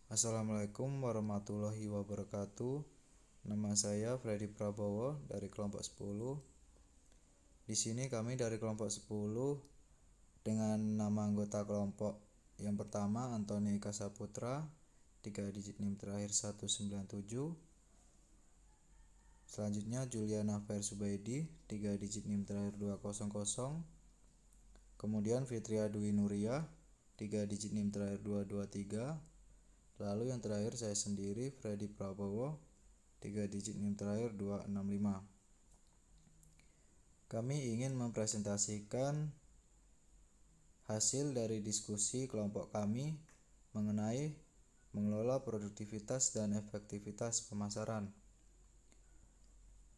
Assalamualaikum warahmatullahi wabarakatuh. Nama saya Freddy Prabowo dari kelompok 10. Di sini kami dari kelompok 10 dengan nama anggota kelompok yang pertama Antoni Kasaputra, 3 digit NIM terakhir 197. Selanjutnya Juliana Versubaidi, 3 digit NIM terakhir 200. Kemudian Fitria Dwi Nuria, 3 digit NIM terakhir 223. Lalu yang terakhir saya sendiri, Freddy Prabowo, 3 digit NIM terakhir 265. Kami ingin mempresentasikan hasil dari diskusi kelompok kami mengenai mengelola produktivitas dan efektivitas pemasaran.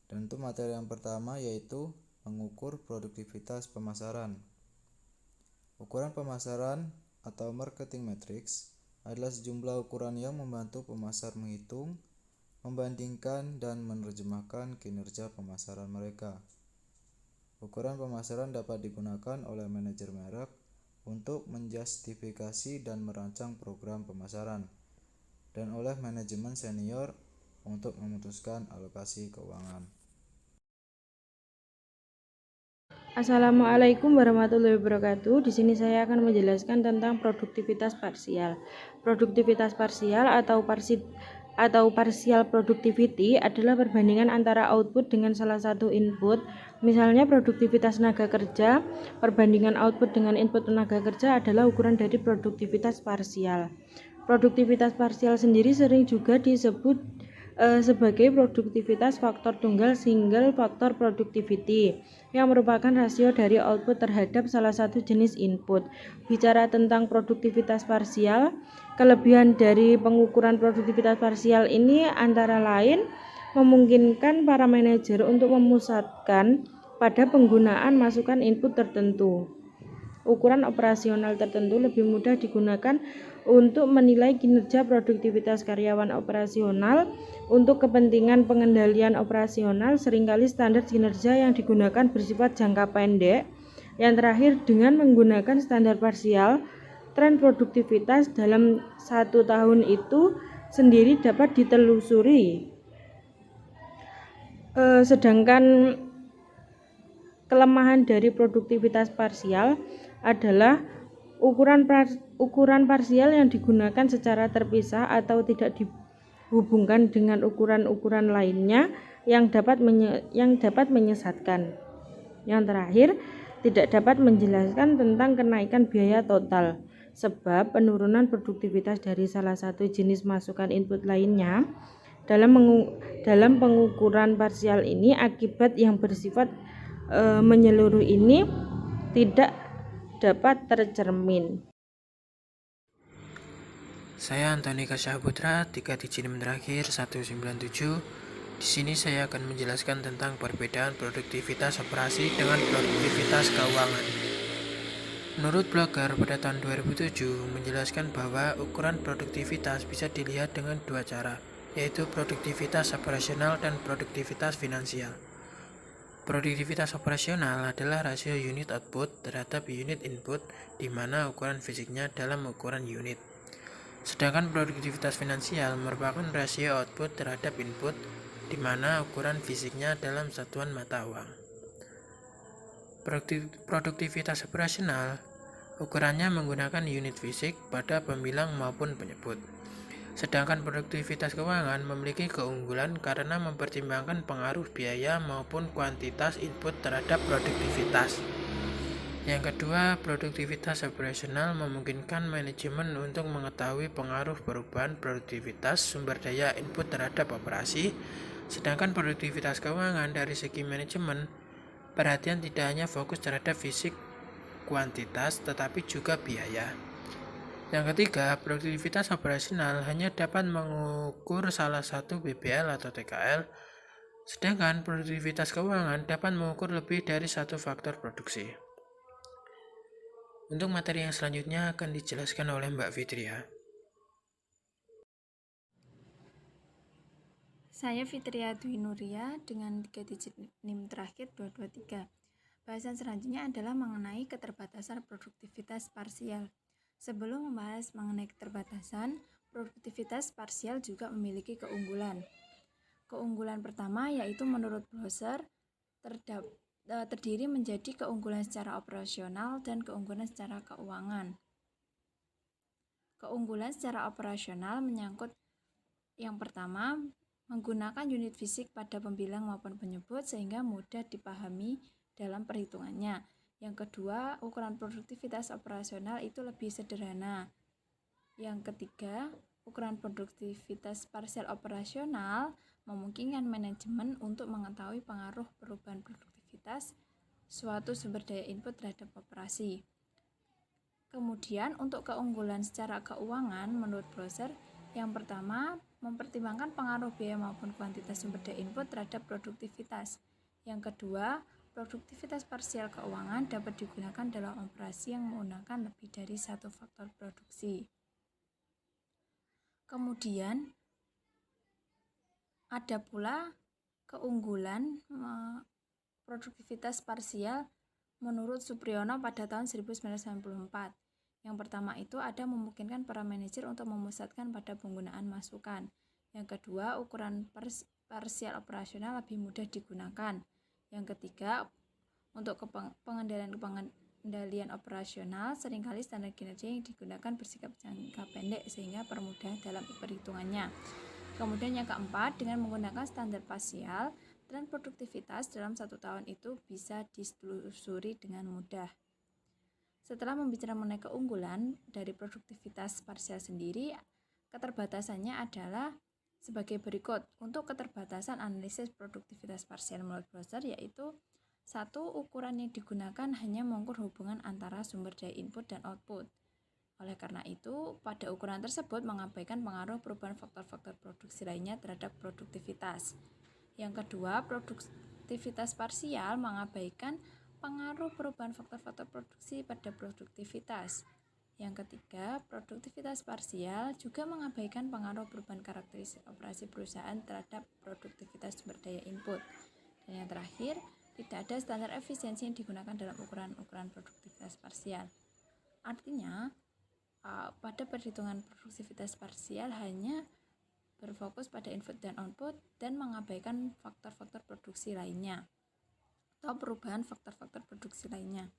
Dan untuk materi yang pertama yaitu mengukur produktivitas pemasaran. Ukuran pemasaran atau marketing matrix adalah sejumlah ukuran yang membantu pemasar menghitung, membandingkan, dan menerjemahkan kinerja pemasaran mereka. Ukuran pemasaran dapat digunakan oleh manajer merek untuk menjustifikasi dan merancang program pemasaran, dan oleh manajemen senior untuk memutuskan alokasi keuangan. Assalamualaikum warahmatullahi wabarakatuh. Di sini saya akan menjelaskan tentang produktivitas parsial. Produktivitas parsial atau partial productivity adalah perbandingan antara output dengan salah satu input. Misalnya produktivitas tenaga kerja, perbandingan output dengan input tenaga kerja adalah ukuran dari produktivitas parsial. Produktivitas parsial sendiri sering juga disebut sebagai produktivitas faktor tunggal single factor productivity yang merupakan rasio dari output terhadap salah satu jenis input. Bicara tentang produktivitas parsial, kelebihan dari pengukuran produktivitas parsial ini antara lain memungkinkan para manajer untuk memusatkan pada penggunaan masukan input tertentu. Ukuran operasional tertentu lebih mudah digunakan untuk menilai kinerja produktivitas karyawan operasional. Untuk kepentingan pengendalian operasional, seringkali standar kinerja yang digunakan bersifat jangka pendek. Yang terakhir, dengan menggunakan standar parsial, tren produktivitas dalam 1 tahun itu sendiri dapat ditelusuri. Sedangkan kelemahan dari produktivitas parsial adalah ukuran parsial yang digunakan secara terpisah atau tidak dihubungkan dengan ukuran-ukuran lainnya yang dapat menyesatkan. Yang terakhir, tidak dapat menjelaskan tentang kenaikan biaya total, sebab penurunan produktivitas dari salah satu jenis masukan input lainnya dalam pengukuran parsial ini akibat yang bersifat menyeluruh ini tidak dapat tercermin. Saya Antoni Kasaputra, 3 digit NIM terakhir 197. Di sini saya akan menjelaskan tentang perbedaan produktivitas operasi dengan produktivitas keuangan. Menurut blogger pada tahun 2007 menjelaskan bahwa ukuran produktivitas bisa dilihat dengan dua cara, yaitu produktivitas operasional dan produktivitas finansial. Produktivitas operasional adalah rasio unit output terhadap unit input, di mana ukuran fisiknya dalam ukuran unit. Sedangkan produktivitas finansial merupakan rasio output terhadap input, di mana ukuran fisiknya dalam satuan mata uang. Produktivitas operasional ukurannya menggunakan unit fisik pada pembilang maupun penyebut. Sedangkan produktivitas keuangan memiliki keunggulan karena mempertimbangkan pengaruh biaya maupun kuantitas input terhadap produktivitas. Yang kedua, produktivitas operasional memungkinkan manajemen untuk mengetahui pengaruh perubahan produktivitas sumber daya input terhadap operasi, sedangkan produktivitas keuangan dari segi manajemen, perhatian tidak hanya fokus terhadap fisik kuantitas tetapi juga biaya. Yang ketiga, produktivitas operasional hanya dapat mengukur salah satu BBL atau TKL, sedangkan produktivitas keuangan dapat mengukur lebih dari satu faktor produksi. Untuk materi yang selanjutnya akan dijelaskan oleh Mbak Fitria. Saya Fitria Dwi Nuria dengan 3 digit NIM terakhir 223. Bahasan selanjutnya adalah mengenai keterbatasan produktivitas parsial. Sebelum membahas mengenai keterbatasan, produktivitas parsial juga memiliki keunggulan. Keunggulan pertama yaitu menurut Browser terdiri menjadi keunggulan secara operasional dan keunggulan secara keuangan. Keunggulan secara operasional menyangkut yang pertama, menggunakan unit fisik pada pembilang maupun penyebut sehingga mudah dipahami dalam perhitungannya. Yang kedua, ukuran produktivitas operasional itu lebih sederhana. Yang ketiga, ukuran produktivitas parsial operasional memungkinkan manajemen untuk mengetahui pengaruh perubahan produktivitas suatu sumber daya input terhadap operasi. Kemudian untuk keunggulan secara keuangan menurut Browser, yang pertama mempertimbangkan pengaruh biaya maupun kuantitas sumber daya input terhadap produktivitas. Yang kedua, produktivitas parsial keuangan dapat digunakan dalam operasi yang menggunakan lebih dari satu faktor produksi. Kemudian ada pula keunggulan produktivitas parsial menurut Supriyono pada tahun 1994. Yang pertama itu ada memungkinkan para manajer untuk memusatkan pada penggunaan masukan. Yang kedua, ukuran parsial operasional lebih mudah digunakan. Yang ketiga, untuk pengendalian operasional, seringkali standar kinerja yang digunakan bersikap jangka pendek sehingga permudah dalam perhitungannya. Kemudian yang keempat, dengan menggunakan standar parsial, tren produktivitas dalam 1 tahun itu bisa ditelusuri dengan mudah. Setelah membicarakan mengenai keunggulan dari produktivitas parsial sendiri, keterbatasannya adalah sebagai berikut. Untuk keterbatasan analisis produktivitas parsial menurut Browser yaitu satu, ukuran yang digunakan hanya mengukur hubungan antara sumber daya input dan output. Oleh karena itu, pada ukuran tersebut mengabaikan pengaruh perubahan faktor-faktor produksi lainnya terhadap produktivitas. Yang kedua, produktivitas parsial mengabaikan pengaruh perubahan faktor-faktor produksi pada produktivitas. Yang ketiga, produktivitas parsial juga mengabaikan pengaruh perubahan karakteristik operasi perusahaan terhadap produktivitas sumber daya input. Dan yang terakhir, tidak ada standar efisiensi yang digunakan dalam ukuran-ukuran produktivitas parsial. Artinya, pada perhitungan produktivitas parsial hanya berfokus pada input dan output dan mengabaikan faktor-faktor produksi lainnya atau perubahan faktor-faktor produksi lainnya.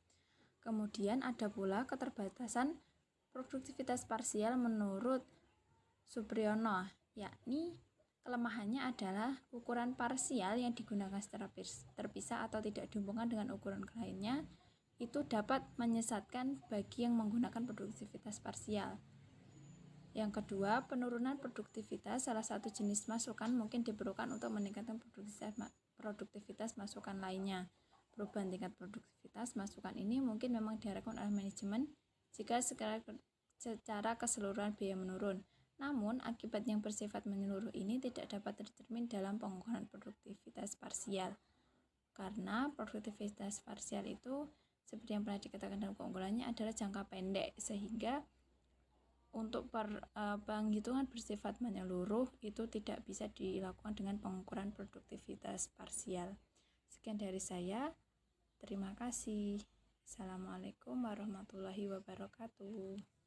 Kemudian ada pula keterbatasan produktivitas parsial menurut Supriyono, yakni kelemahannya adalah ukuran parsial yang digunakan secara terpisah atau tidak dihubungkan dengan ukuran lainnya itu dapat menyesatkan bagi yang menggunakan produktivitas parsial. Yang kedua, penurunan produktivitas salah satu jenis masukan mungkin diperlukan untuk meningkatkan produktivitas masukan lainnya. Perubahan tingkat produktivitas masukan ini mungkin memang diharapkan oleh manajemen jika secara keseluruhan biaya menurun. Namun, akibat yang bersifat menyeluruh ini tidak dapat tercermin dalam pengukuran produktivitas parsial. Karena produktivitas parsial itu, seperti yang pernah dikatakan dalam keunggulannya, adalah jangka pendek, sehingga untuk penghitungan bersifat menyeluruh itu tidak bisa dilakukan dengan pengukuran produktivitas parsial. Sekian dari saya. Terima kasih. Assalamualaikum warahmatullahi wabarakatuh.